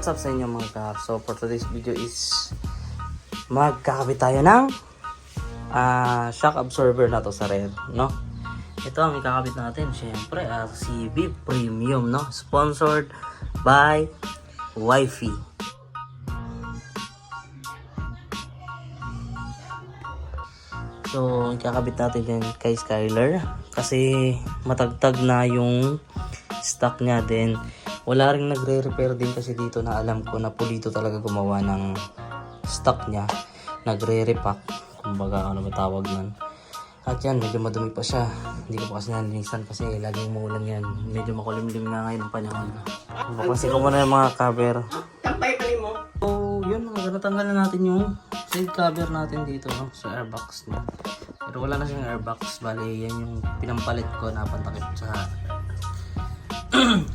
what's up sa inyo mga ka? So for today's video is magkakabit tayo ng shock absorber na to sa rear, no? Ito ang ikakabit natin, syempre RCB Premium, no? Sponsored by Wi-Fi. So ikakabit natin din kay Skyler kasi matagtag na yung stock niya, din wala ring nagre-repair din kasi dito na alam ko na Pulito talaga gumawa ng stock niya, nagre-repack, kumbaga ano ba tawag nun. At yan, medyo madumi pa siya, hindi ko pa kasi nalinisan kasi laging umuulan yan, medyo makulimlim nga ngayon ang panahon. Kasi ko muna yung mga cover. Tampay pa rin mo. So yun, natanggal na natin yung side cover natin dito, no, sa airbox niya. Pero wala na siyang airbox, bali yan yung pinampalit ko na pantakip sa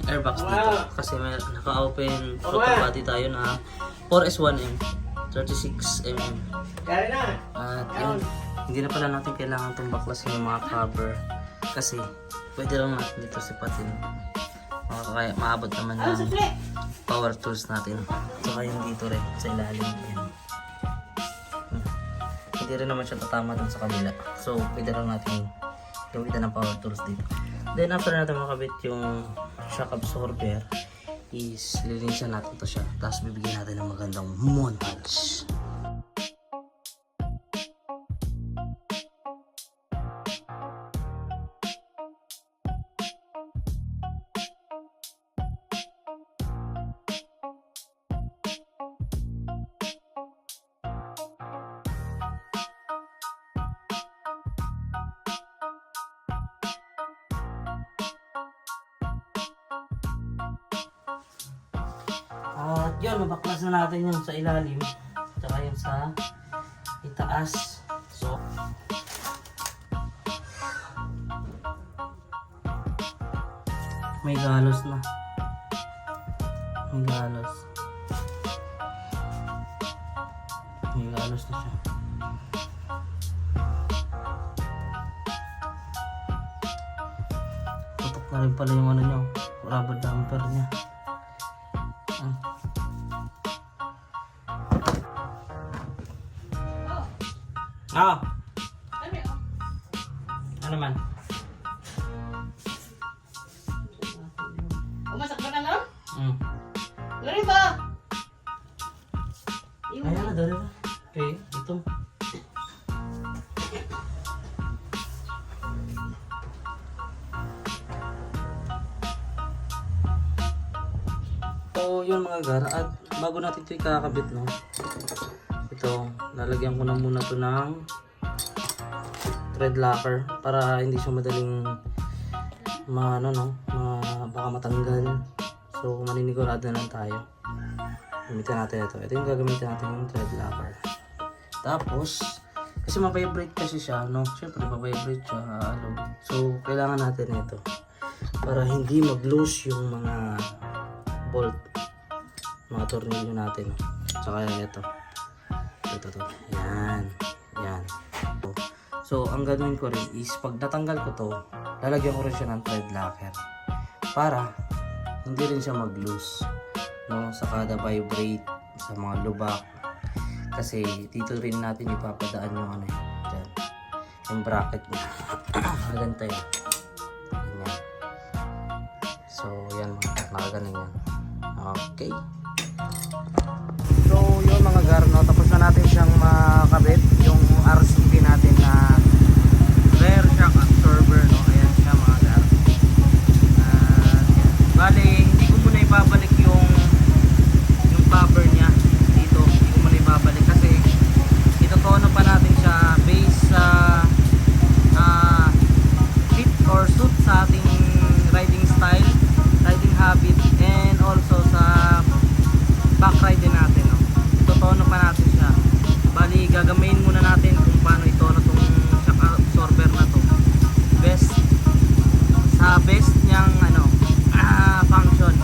airbox dito kasi may naka-open throttle body tayo na 4S1M 36mm. Kaya na. At yun, hindi na pala natin kailangan itong baklasin yung mga cover kasi pwede lang natin dito sipatin. Kaya maabot naman ng power tools natin. Saka yung dito rin sa ilalim yan. Hindi rin naman siya tatama dun sa kabila, so pwede lang natin gamitan ng power tools dito. Then after natin makabit yung shock absorber is lilinisan natin to siya, tapos bibigyan natin ng magandang montage. At yun, mabaklas na natin yung sa ilalim tsaka yung sa itaas. So may galos na, may galos na siya. Tutok na rin pala yung ano niya, rubber damper niya. Ah. Ano man? Umasak ka na lang? Dari ba? Ayan na, dari na. Okay, ito. So, yun mga gara. At bago natin ito ikakabit, no? Ito, lalagyan ko na muna to ng thread locker para hindi siya madaling baka matanggal. So maninigurado na lang tayo. Gamitin natin ito. Ito yung gagamitin natin yung thread locker. Tapos, kasi ma-vibrate kasi siya, no? Siyempre ma-vibrate siya. So kailangan natin ito para hindi mag-loose yung mga bolt, mga tornilyo natin. Tsaka ito. Ito. Yan. So, ang gagawin ko rin is pag natanggal ko to, lalagyan ko rin siya ng thread locker para hindi rin siya mag-loose, no, sa kada vibrate, sa mga lubak. Kasi dito rin natin ipapadaan yung ano dyan, yung bracket niya. Ganito yan. Ganyan. So, yan, nakaganin yan. Okay. So yun mga garno, tapos na natin siyang makabit yung RCB natin na rear shock absorber, no? Ayan siya mga garno. Bale, hindi ko muna ibabalik yung cover niya dito, hindi ko muna ibabalik kasi itotono pa natin siya based sa fit or suit sa ating riding style, riding habit, and also sa back ride din natin, no? Itotono pa natin siya. Bali, gagamayin muna natin kung paano itono tong shock absorber na to. Best niyang function.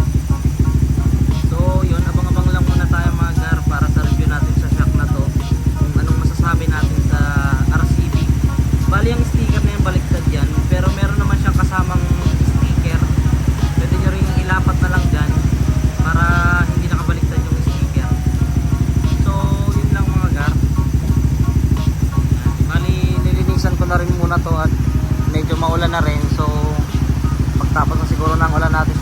So, yun, abang-abang lang muna tayo mga gar para sa review natin sa shock na to. Kung anong masasabi natin sa RCB. Bali, ang sticker na yung baliktad yan, pero meron naman siyang kasamang sticker. Pwede nyo rin ilapat na lang dyan para hindi nakabaliktad na to at medyo maulan na rin, so pagtapos na siguro ng ulan natin